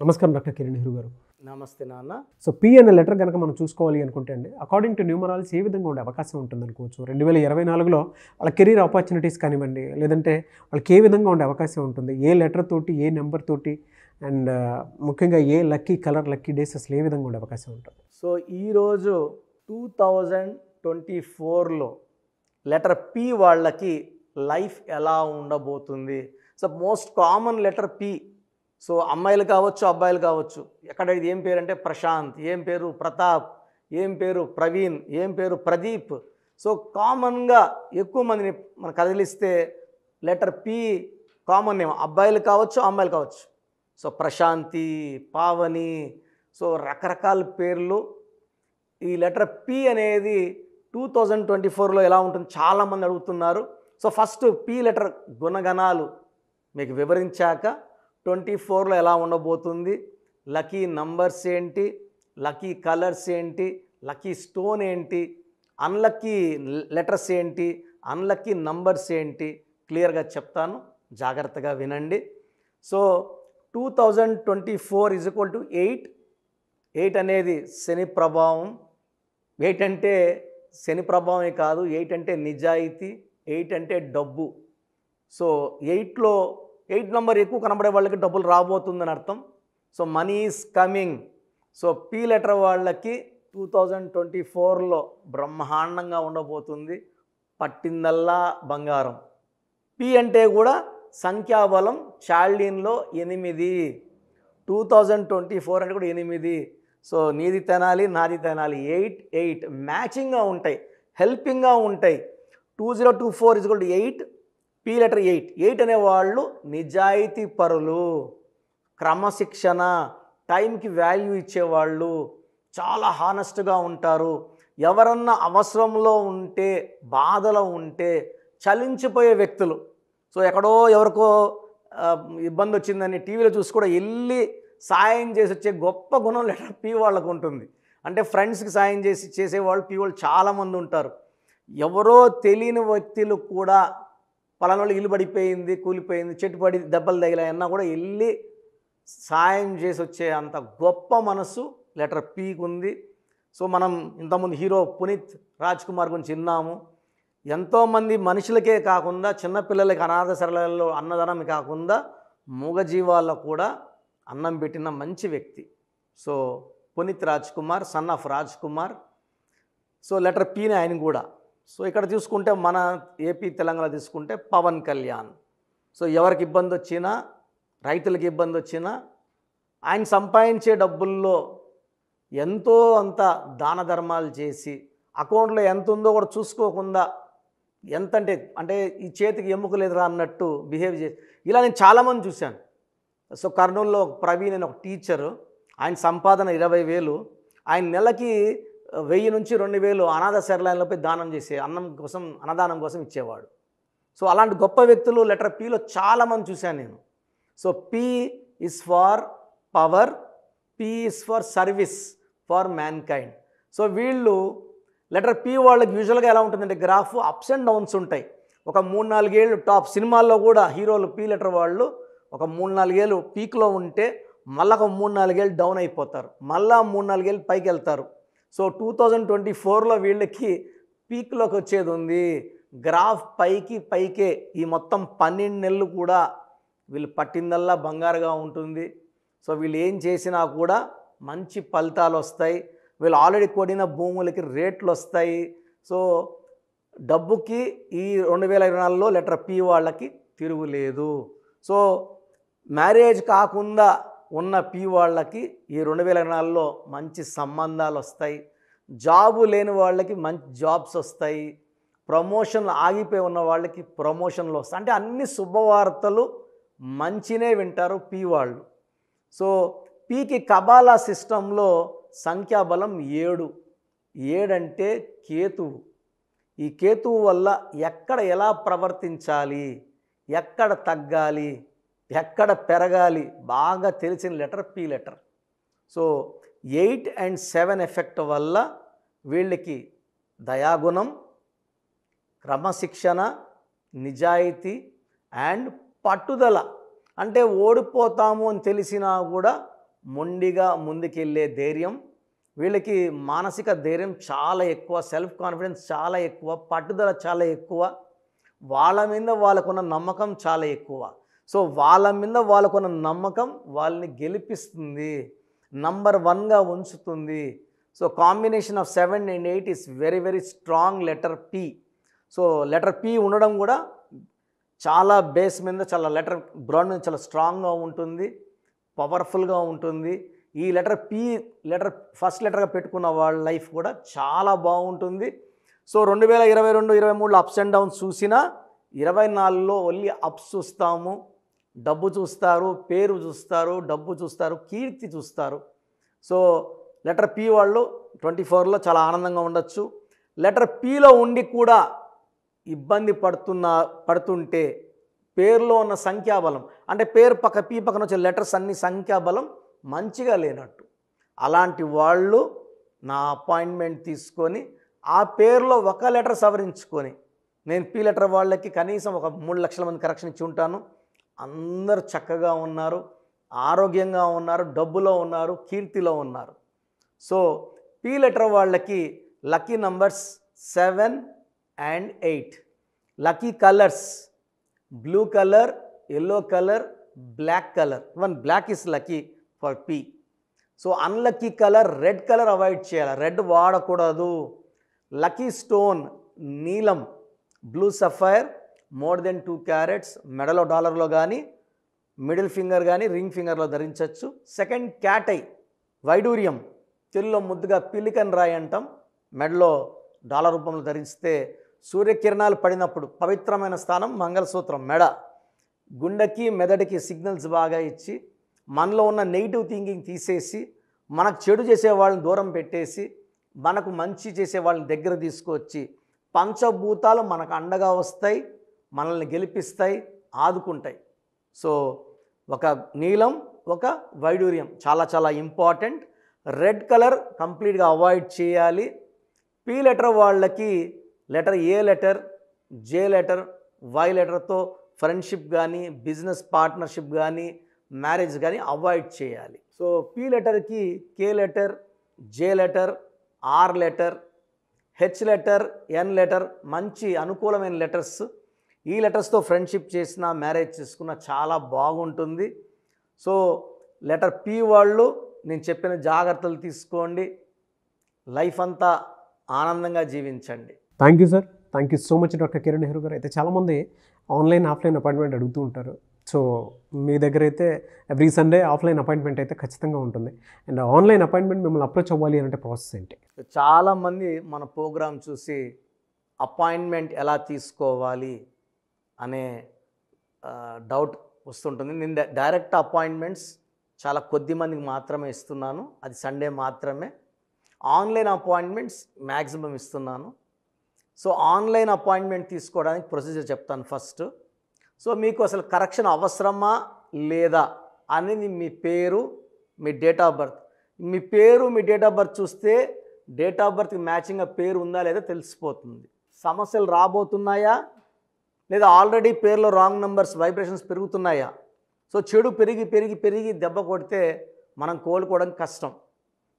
నమస్కారం డాక్టర్ కిరణ్ నెహ్రూ గారు. నమస్తే నాన్న. సో పి అనే లెటర్ కనుక మనం చూసుకోవాలి అనుకుంటే అండి, అకార్డింగ్ టు న్యూమరాలజీ ఏ విధంగా ఉండే అవకాశం ఉంటుందనుకోవచ్చు? 2024లో వాళ్ళ కెరీర్ ఆపర్చునిటీస్ కానివ్వండి, లేదంటే వాళ్ళకి ఏ విధంగా ఉండే అవకాశం ఉంటుంది? ఏ లెటర్ తోటి, ఏ నెంబర్ తోటి, అండ్ ముఖ్యంగా ఏ లక్కీ కలర్, లక్కీ డేస్ అసలు ఏ విధంగా ఉండే అవకాశం ఉంటుంది? సో ఈరోజు 2024లో లెటర్ పి వాళ్ళకి లైఫ్ ఎలా ఉండబోతుంది? So most common letter P. So అమ్మాయిలు కావచ్చు, అబ్బాయిలు కావచ్చు. ఎక్కడ ఇది ఏం పేరు అంటే ప్రశాంత్, ఏం పేరు ప్రతాప్, ఏం పేరు ప్రవీణ్, ఏం పేరు ప్రదీప్. సో కామన్గా ఎక్కువ మందిని మనం కదిలిస్తే లెటర్ పి కామన్ నేమ్. అబ్బాయిలు కావచ్చు, అమ్మాయిలు కావచ్చు. సో ప్రశాంతి, పావని, సో రకరకాల పేర్లు. ఈ లెటర్ పి అనేది 2024లో ఎలా ఉంటుంది చాలామంది అడుగుతున్నారు. సో ఫస్ట్ పి లెటర్ గుణగణాలు మీకు వివరించాక 24లో ఎలా ఉండబోతుంది, లక్కీ నంబర్స్ ఏంటి, లక్కీ కలర్స్ ఏంటి, లక్కీ స్టోన్ ఏంటి, అన్లక్కీ లెటర్స్ ఏంటి, అన్లక్కీ నంబర్స్ ఏంటి క్లియర్గా చెప్తాను, జాగ్రత్తగా వినండి. సో 2024 = 8. 8 అనేది శని ప్రభావం. 8 అంటే శని ప్రభావమే కాదు, 8 అంటే నిజాయితీ, 8 అంటే డబ్బు. సో 8లో 8 నెంబర్ ఎక్కువ కనబడే వాళ్ళకి డబ్బులు రాబోతుందని అర్థం. So money is coming. So P letter వాళ్ళకి 2024లో బ్రహ్మాండంగా ఉండబోతుంది. పట్టిందల్లా బంగారం. పి అంటే కూడా సంఖ్యాబలం చాల్డీన్లో 8. 2024 అంటే కూడా 8. సో నీది తినాలి, నాది తినాలి. 8 8 మ్యాచింగ్గా ఉంటాయి, హెల్పింగ్గా ఉంటాయి. 2024 = 8. P letter 8. 8 అనేవాళ్ళు నిజాయితీ పరులు, క్రమశిక్షణ, టైంకి వాల్యూ ఇచ్చేవాళ్ళు, చాలా హానెస్ట్గా ఉంటారు. ఎవరన్నా అవసరంలో ఉంటే, బాధలో ఉంటే చలించిపోయే వ్యక్తులు. సో ఎక్కడో ఎవరికో ఇబ్బంది వచ్చిందని టీవీలో చూసి కూడా వెళ్ళి సాయం చేసి వచ్చే గొప్ప గుణం లెటర్ పి వాళ్ళకు ఉంటుంది. అంటే ఫ్రెండ్స్కి సాయం చేసేవాళ్ళు పి వాళ్ళు చాలామంది ఉంటారు. ఎవరో తెలియని వ్యక్తులు కూడా పలానాళ్ళు ఇల్లు పడిపోయింది, కూలిపోయింది, చెట్టు పడి దెబ్బలు తగిలాయన్నా కూడా వెళ్ళి సాయం చేసి వచ్చే అంత గొప్ప మనసు లెటర్ పీకి ఉంది. సో మనం ఇంతకుముందు హీరో పునీత్ రాజ్ కుమార్ గురించి విన్నాము. ఎంతోమంది మనుషులకే కాకుండా చిన్నపిల్లలకి అనాథ శరణాలయాల్లో అన్నదానం కాకుండా మూగజీవాల్లో కూడా అన్నం పెట్టిన మంచి వ్యక్తి. So Puneeth Raj Kumar, son of Raj Kumar. So letter పీనే ఆయన కూడా. సో ఇక్కడ చూసుకుంటే మన ఏపీ తెలంగాణ తీసుకుంటే పవన్ కళ్యాణ్. సో ఎవరికి ఇబ్బంది వచ్చినా, రైతులకి ఇబ్బంది వచ్చినా ఆయన సంపాదించే డబ్బుల్లో ఎంతో అంత దాన ధర్మాలు చేసి అకౌంట్లో ఎంత ఉందో కూడా చూసుకోకుండా ఎంత అంటే ఈ చేతికి ఎముక లేదురా అన్నట్టు బిహేవ్ చేసి ఇలా నేను చాలామంది చూశాను. సో కర్నూలులో ప్రవీణ్ అని ఒక టీచరు, ఆయన సంపాదన 20,000, ఆయన నెలకి 1000 నుంచి 2000 అనాథ శరణాలయాలపై దానం చేసే అన్నదానం కోసం ఇచ్చేవాడు. సో అలాంటి గొప్ప వ్యక్తులు లెటర్ పిలో చాలామంది చూశాను నేను. So P is for power, P is for service for mankind. So వీళ్ళు లెటర్ పి వాళ్ళకి యూజువల్గా ఎలా ఉంటుందంటే గ్రాఫ్ అప్స్ అండ్ డౌన్స్ ఉంటాయి. ఒక 3-4 ఏళ్ళు టాప్ సినిమాల్లో కూడా హీరోలు పి లెటర్ వాళ్ళు ఒక 3-4 ఏళ్ళు పీక్లో ఉంటే మళ్ళీ ఒక 3-4 ఏళ్ళు డౌన్ అయిపోతారు, మళ్ళీ 3-4 ఏళ్ళు పైకి వెళ్తారు. సో 2024లో వీళ్ళకి పీక్లోకి వచ్చేది ఉంది. గ్రాఫ్ పైకే ఈ మొత్తం 12 నెలలు కూడా వీళ్ళు పట్టిందల్లా బంగారుగా ఉంటుంది. సో వీళ్ళు ఏం చేసినా కూడా మంచి ఫలితాలు వస్తాయి. వీళ్ళు ఆల్రెడీ కొడిన భూములకి రేట్లు వస్తాయి. సో డబ్బుకి ఈ 2024లో లెటర్ పి వాళ్ళకి తిరుగులేదు. సో మ్యారేజ్ కాకుండా ఉన్న పి వాళ్ళకి ఈ 2024లో మంచి సంబంధాలు వస్తాయి. జాబు లేని వాళ్ళకి మంచి జాబ్స్ వస్తాయి. ప్రమోషన్లు ఆగిపోయి ఉన్న వాళ్ళకి ప్రమోషన్లు వస్తాయి. అంటే అన్ని శుభవార్తలు మంచినే వింటారు పి వాళ్ళు. సో పికి కబాలా సిస్టంలో సంఖ్యాబలం 7. 7 అంటే కేతువు. ఈ కేతువు వల్ల ఎక్కడ ఎలా ప్రవర్తించాలి, ఎక్కడ తగ్గాలి, ఎక్కడ పెరగాలి బాగా తెలిసిన letter P letter. So 8 and 7 effect వల్ల వీళ్ళకి దయాగుణం, క్రమశిక్షణ, నిజాయితీ అండ్ పట్టుదల. అంటే ఓడిపోతాము అని తెలిసినా కూడా మొండిగా ముందుకెళ్ళే ధైర్యం, వీళ్ళకి మానసిక ధైర్యం చాలా ఎక్కువ, సెల్ఫ్ కాన్ఫిడెన్స్ చాలా ఎక్కువ, పట్టుదల చాలా ఎక్కువ, వాళ్ళ మీద వాళ్ళకున్న నమ్మకం చాలా ఎక్కువ. సో వాళ్ళ మీద వాళ్ళకున్న నమ్మకం వాళ్ళని గెలిపిస్తుంది, నంబర్ 1గా ఉంచుతుంది. So combination of 7 and 8 is very very strong letter P. So letter P ఉండడం కూడా చాలా బేస్ మీద, చాలా లెటర్ బ్రాండ్ మీద చాలా స్ట్రాంగ్గా ఉంటుంది, పవర్ఫుల్గా ఉంటుంది. ఈ లెటర్ పి ఫస్ట్ లెటర్గా పెట్టుకున్న వాళ్ళ లైఫ్ కూడా చాలా బాగుంటుంది. సో 2022-23లో అప్స్ అండ్ డౌన్స్ చూసినా 24లో ఓన్లీ అప్స్ చూస్తాము. డబ్బు చూస్తారు, పేరు చూస్తారు, డబ్బు చూస్తారు, కీర్తి చూస్తారు. సో లెటర్ పి వాళ్ళు 24లో చాలా ఆనందంగా ఉండొచ్చు. లెటర్ పిలో ఉండి కూడా ఇబ్బంది పడుతుంటే పేరులో ఉన్న సంఖ్యాబలం, అంటే పేరు పి పక్కన వచ్చే లెటర్స్ అన్ని సంఖ్యాబలం మంచిగా లేనట్టు. అలాంటి వాళ్ళు నా అపాయింట్మెంట్ తీసుకొని ఆ పేరులో ఒక లెటర్ సవరించుకొని, నేను పి లెటర్ వాళ్ళకి కనీసం ఒక 3 లక్షల మంది కరెక్షన్ ఇచ్చి ఉంటాను. అందరూ చక్కగా ఉన్నారు, ఆరోగ్యంగా ఉన్నారు, డబ్బులో ఉన్నారు, కీర్తిలో ఉన్నారు. సో పి లెటర్ వాళ్ళకి lucky numbers 7 and 8. Lucky colours blue colour, yellow colour, black colour. Even black is lucky for P. So unlucky colour red colour avoid చేయాలి, రెడ్ వాడకూడదు. లక్కీ స్టోన్ నీలం, blue sapphire, more than 2 carats, మెడలో డాలర్లో కానీ, middle finger కానీ, ring ఫింగర్లో ధరించవచ్చు. Second cat eye, వైడూర్యం, తెలుగులో ముద్దుగా పిలికన్ రాయి అంటాం, మెడలో డాలర్ రూపంలో ధరిస్తే సూర్యకిరణాలు పడినప్పుడు పవిత్రమైన స్థానం మంగళసూత్రం, మెడ. గుండెకి మెదడుకి సిగ్నల్స్ బాగా ఇచ్చి మనలో ఉన్న నెగిటివ్ థింకింగ్ తీసేసి, మనకు చెడు చేసే వాళ్ళని దూరం పెట్టేసి, మనకు మంచి చేసే వాళ్ళని దగ్గర తీసుకొచ్చి, పంచభూతాలు మనకు అండగా వస్తాయి, మనల్ని గెలిపిస్తాయి, ఆదుకుంటాయి. సో ఒక నీలం, ఒక వైడూర్యం చాలా చాలా ఇంపార్టెంట్. రెడ్ కలర్ కంప్లీట్గా అవాయిడ్ చేయాలి. పి లెటర్ వాళ్ళకి letter A letter, J letter, Y లెటర్తో ఫ్రెండ్షిప్ కానీ, బిజినెస్ పార్ట్నర్షిప్ కానీ, మ్యారేజ్ కానీ అవాయిడ్ చేయాలి. సో పి లెటర్కి K letter, J letter, R letter, H letter, N letter మంచి అనుకూలమైన లెటర్స్. ఈ లెటర్స్తో ఫ్రెండ్షిప్ చేసినా, మ్యారేజ్ చేసుకున్నా చాలా బాగుంటుంది. సో లెటర్ పి వాళ్ళు నేను చెప్పిన జాగ్రత్తలు తీసుకోండి, లైఫ్ అంతా ఆనందంగా జీవించండి. Thank you sir, thank you so much doctor Kiran Nehru గారు. అయితే చాలామంది ఆన్లైన్ ఆఫ్లైన్ అపాయింట్మెంట్ అడుగుతూ ఉంటారు. సో మీ దగ్గర అయితే ఎవ్రీ సండే ఆఫ్లైన్ అపాయింట్మెంట్ అయితే ఖచ్చితంగా ఉంటుంది. అండ్ ఆన్లైన్ అపాయింట్మెంట్ మిమ్మల్ని అప్రోచ్ అవ్వాలి అంటే ప్రాసెస్ ఏంటి? చాలామంది మన ప్రోగ్రామ్ చూసి అపాయింట్మెంట్ ఎలా తీసుకోవాలి అనే డౌట్ వస్తుంటుంది. నేను డైరెక్ట్ అపాయింట్మెంట్స్ చాలా కొద్ది మందికి మాత్రమే ఇస్తున్నాను, అది సండే మాత్రమే. ఆన్లైన్ అపాయింట్మెంట్స్ మ్యాక్సిమం ఇస్తున్నాను. సో ఆన్లైన్ అపాయింట్మెంట్ తీసుకోవడానికి ప్రొసీజర్ చెప్తాను ఫస్ట్. సో మీకు అసలు కరెక్షన్ అవసరమా లేదా అనేది మీ పేరు, మీ డేట్ ఆఫ్ బర్త్. మీ పేరు, మీ డేట్ ఆఫ్ బర్త్ చూస్తే డేట్ ఆఫ్ బర్త్కి మ్యాచింగ్గా పేరు ఉందా లేదా తెలిసిపోతుంది. సమస్యలు రాబోతున్నాయా లేదా ఆల్రెడీ పేరులో రాంగ్ నెంబర్స్ వైబ్రేషన్స్ పెరుగుతున్నాయా? సో చెడు పెరిగి పెరిగి పెరిగి దెబ్బ కొడితే మనం కోలుకోవడం కష్టం.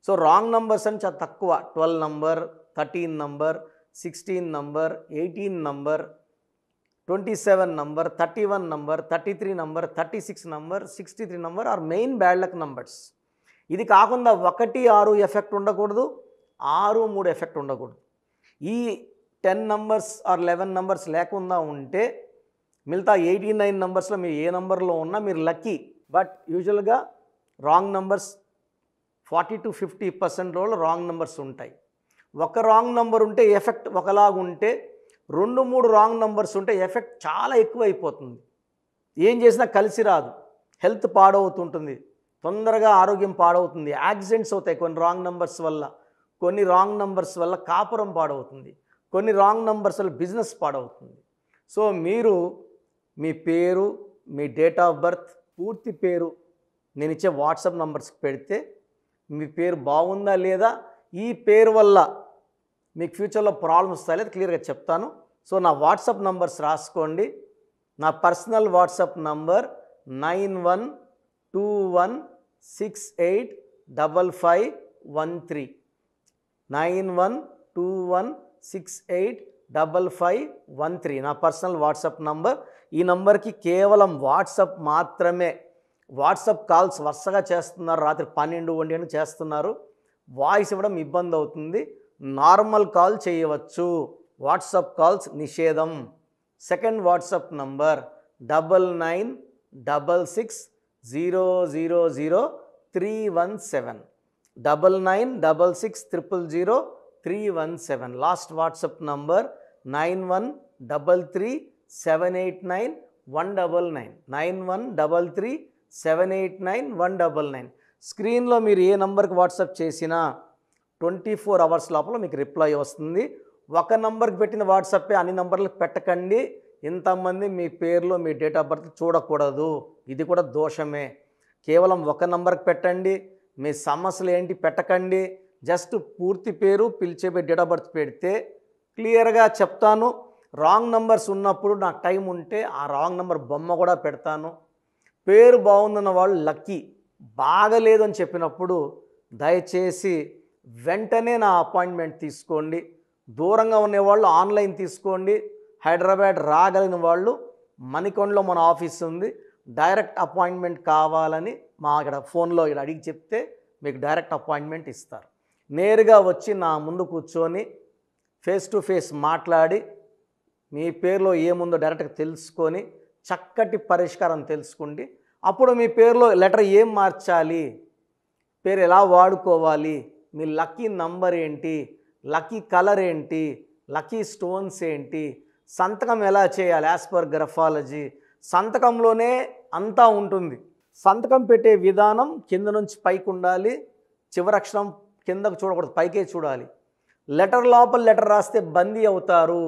సో రాంగ్ నంబర్స్ అని చాలా తక్కువ, 12 number, 13 number, 16 number, 18 number, 27 number, 31 number, 33 number, 36 number, 63 number are main bad luck numbers. ఇది కాకుండా 1, 6 ఎఫెక్ట్ ఉండకూడదు, 6, 3 ఎఫెక్ట్ ఉండకూడదు. ఈ 10 నంబర్స్ ఆర్ 11 నంబర్స్ లేకుండా ఉంటే మిగతా 89 నంబర్స్లో మీరు ఏ నంబర్లో ఉన్నా మీరు లక్కీ. బట్ యూజువల్గా wrong numbers 40 to 50% wrong numbers ఉంటాయి. ఒక రాంగ్ నెంబర్ ఉంటే ఎఫెక్ట్ ఒకలాగా ఉంటే, 2, 3 రాంగ్ నెంబర్స్ ఉంటే ఎఫెక్ట్ చాలా ఎక్కువ అయిపోతుంది. ఏం చేసినా కలిసి రాదు, హెల్త్ పాడవుతుంటుంది, తొందరగా ఆరోగ్యం పాడవుతుంది, యాక్సిడెంట్స్ అవుతాయి కొన్ని రాంగ్ నెంబర్స్ వల్ల, కొన్ని రాంగ్ నెంబర్స్ వల్ల కాపురం పాడవుతుంది, కొన్ని రాంగ్ నెంబర్స్ వల్ల బిజినెస్ పాడవుతుంది. సో మీరు మీ పేరు, మీ డేట్ ఆఫ్ బర్త్, పూర్తి పేరు నేను ఇచ్చే వాట్సాప్ నంబర్స్కి పెడితే మీ పేరు బాగుందా లేదా, ఈ పేరు వల్ల మీకు ఫ్యూచర్లో ప్రాబ్లమ్స్ వస్తాయి లేదా క్లియర్గా చెప్తాను. సో నా వాట్సాప్ నంబర్స్ రాసుకోండి. నా పర్సనల్ వాట్సాప్ నంబర్ 9121 9121685513 9121685513 నా పర్సనల్ వాట్సాప్ నంబర్. ఈ నంబర్కి కేవలం వాట్సాప్ మాత్రమే. వాట్సాప్ కాల్స్ వరుసగా చేస్తున్నారు, రాత్రి 12-1 చేస్తున్నారు, వాయిస్ ఇవ్వడం ఇబ్బంది అవుతుంది. నార్మల్ కాల్ చేయవచ్చు, వాట్సాప్ కాల్స్ నిషేధం. Second WhatsApp number 9966000317 9966000317. Last WhatsApp number 9133789199 9133789199. స్క్రీన్లో మీరు ఏ నంబర్కి వాట్సాప్ చేసినా 24 అవర్స్ లోపల మీకు రిప్లై వస్తుంది. ఒక నంబర్కి పెట్టిన వాట్సాపే అన్ని నంబర్లకు పెట్టకండి. ఇంతమంది మీ పేర్లో మీ డేట్ ఆఫ్ బర్త్ చూడకూడదు, ఇది కూడా దోషమే. కేవలం ఒక నంబర్కి పెట్టండి, మీ సమస్యలు ఏంటి పెట్టకండి. జస్ట్ పూర్తి పేరు, పిలిచే డేట్ ఆఫ్ బర్త్ పెడితే క్లియర్గా చెప్తాను. రాంగ్ నంబర్స్ ఉన్నప్పుడు నాకు టైం ఉంటే ఆ రాంగ్ నంబర్ బొమ్మ కూడా పెడతాను. పేరు బాగుందన్న వాళ్ళు లక్కీ, బాగలేదు అని చెప్పినప్పుడు దయచేసి వెంటనే నా అపాయింట్మెంట్ తీసుకోండి. దూరంగా ఉండేవాళ్ళు ఆన్లైన్ తీసుకోండి. హైదరాబాద్ రాగలిగిన వాళ్ళు మణికొండలో మన ఆఫీస్ ఉంది. డైరెక్ట్ అపాయింట్మెంట్ కావాలని మా ఇక్కడ ఫోన్లో ఇక్కడ అడిగి చెప్తే మీకు డైరెక్ట్ అపాయింట్మెంట్ ఇస్తారు. నేరుగా వచ్చి నా ముందు కూర్చొని ఫేస్ టు ఫేస్ మాట్లాడి మీ పేరులో ఏముందో డైరెక్ట్గా తెలుసుకొని చక్కటి పరిష్కారం తెలుసుకోండి. అప్పుడు మీ పేరులో లెటర్ ఏం మార్చాలి, పేరు ఎలా వాడుకోవాలి, మీ లక్కీ నంబర్ ఏంటి, లక్కీ కలర్ ఏంటి, లక్కీ స్టోన్స్ ఏంటి, సంతకం ఎలా చేయాలి యాజ్ పర్ గ్రఫాలజీ, సంతకంలోనే అంతా ఉంటుంది. సంతకం పెట్టే విధానం కింద నుంచి పైకి ఉండాలి, చివరక్షరం కిందకు చూడకూడదు, పైకే చూడాలి. లెటర్ లోపల లెటర్ రాస్తే బందీ అవుతారు.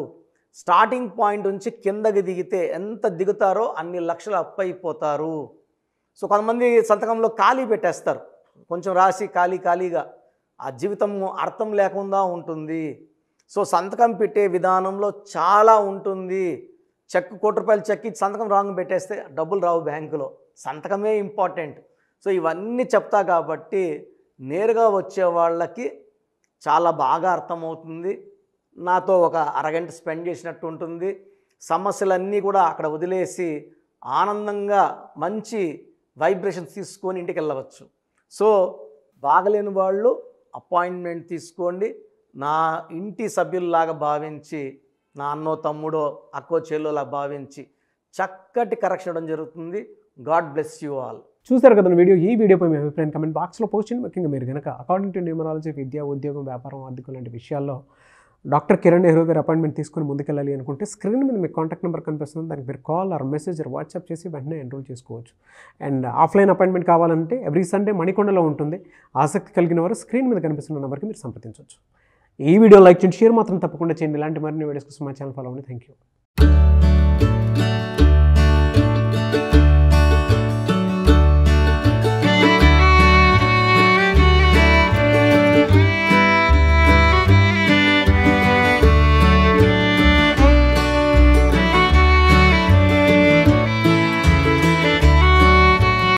స్టార్టింగ్ పాయింట్ నుంచి కిందకి దిగితే ఎంత దిగుతారో అన్ని లక్షలు అప్పు అయిపోతారు. సో కొంతమంది సంతకంలో ఖాళీ పెట్టేస్తారు, కొంచెం రాసి ఖాళీగా ఆ జీవితం అర్థం లేకుండా ఉంటుంది. సో సంతకం పెట్టే విధానంలో చాలా ఉంటుంది. చెక్ ₹1 చెక్ ఇచ్చి సంతకం రాంగ్ పెట్టేస్తే డబ్బులు రావు బ్యాంకులో, సంతకమే ఇంపార్టెంట్. సో ఇవన్నీ చెప్తా కాబట్టి నేరుగా వచ్చే వాళ్ళకి చాలా బాగా అర్థమవుతుంది. నాతో ఒక అరగంట స్పెండ్ చేసినట్టు ఉంటుంది. సమస్యలన్నీ కూడా అక్కడ వదిలేసి ఆనందంగా మంచి వైబ్రేషన్స్ తీసుకొని ఇంటికి వెళ్ళవచ్చు. సో బాగలేని వాళ్ళు అపాయింట్మెంట్ తీసుకోండి. నా ఇంటి సభ్యుల్లాగా భావించి, నా అన్నో తమ్ముడో అక్కో చెల్లోలా భావించి చక్కటి కరెక్షన్ ఇవ్వడం జరుగుతుంది. God bless you all. చూసారు కదా వీడియో. ఈ వీడియోపై మీ అభిప్రాయం కమెంట్ బాక్స్లో పోస్ట్ చేయండి. ముఖ్యంగా మీరు కనుక అకార్డింగ్ టు న్యూమరాలజీ విద్య, ఉద్యోగం, వ్యాపారం, ఆర్థికం లాంటి విషయాల్లో డాక్టర్ కిరణ్ నెహ్రూ గారి అపాయింట్మెంట్ తీసుకొని ముందుకెళ్ళాలి అనుకుంటే స్క్రీన్ మీద మీకు కాంటాక్ట్ నెంబర్ కనిపిస్తుంది. దానికి మీరు call or message or WhatsApp చేసి వెంటనే ఎన్రోల్ చేసుకోవచ్చు. అండ్ ఆఫ్లైన్ అపాయింట్మెంట్ కావాలంటే ఎవ్రీ సండే మణికొండలో ఉంటుంది. ఆసక్తి కలిగిన వారు స్క్రీన్ మీద కనిపిస్తున్న నెంబర్కి మీరు సంప్రదించవచ్చు. ఈ వీడియో లైక్ చేయండి, షేర్ మాత్రం తప్పకుండా చేయండి. ఇలాంటి మరిన్ని వీడియోస్ కోసం మా ఛానల్ ఫాలో అవ్వండి. Thank you.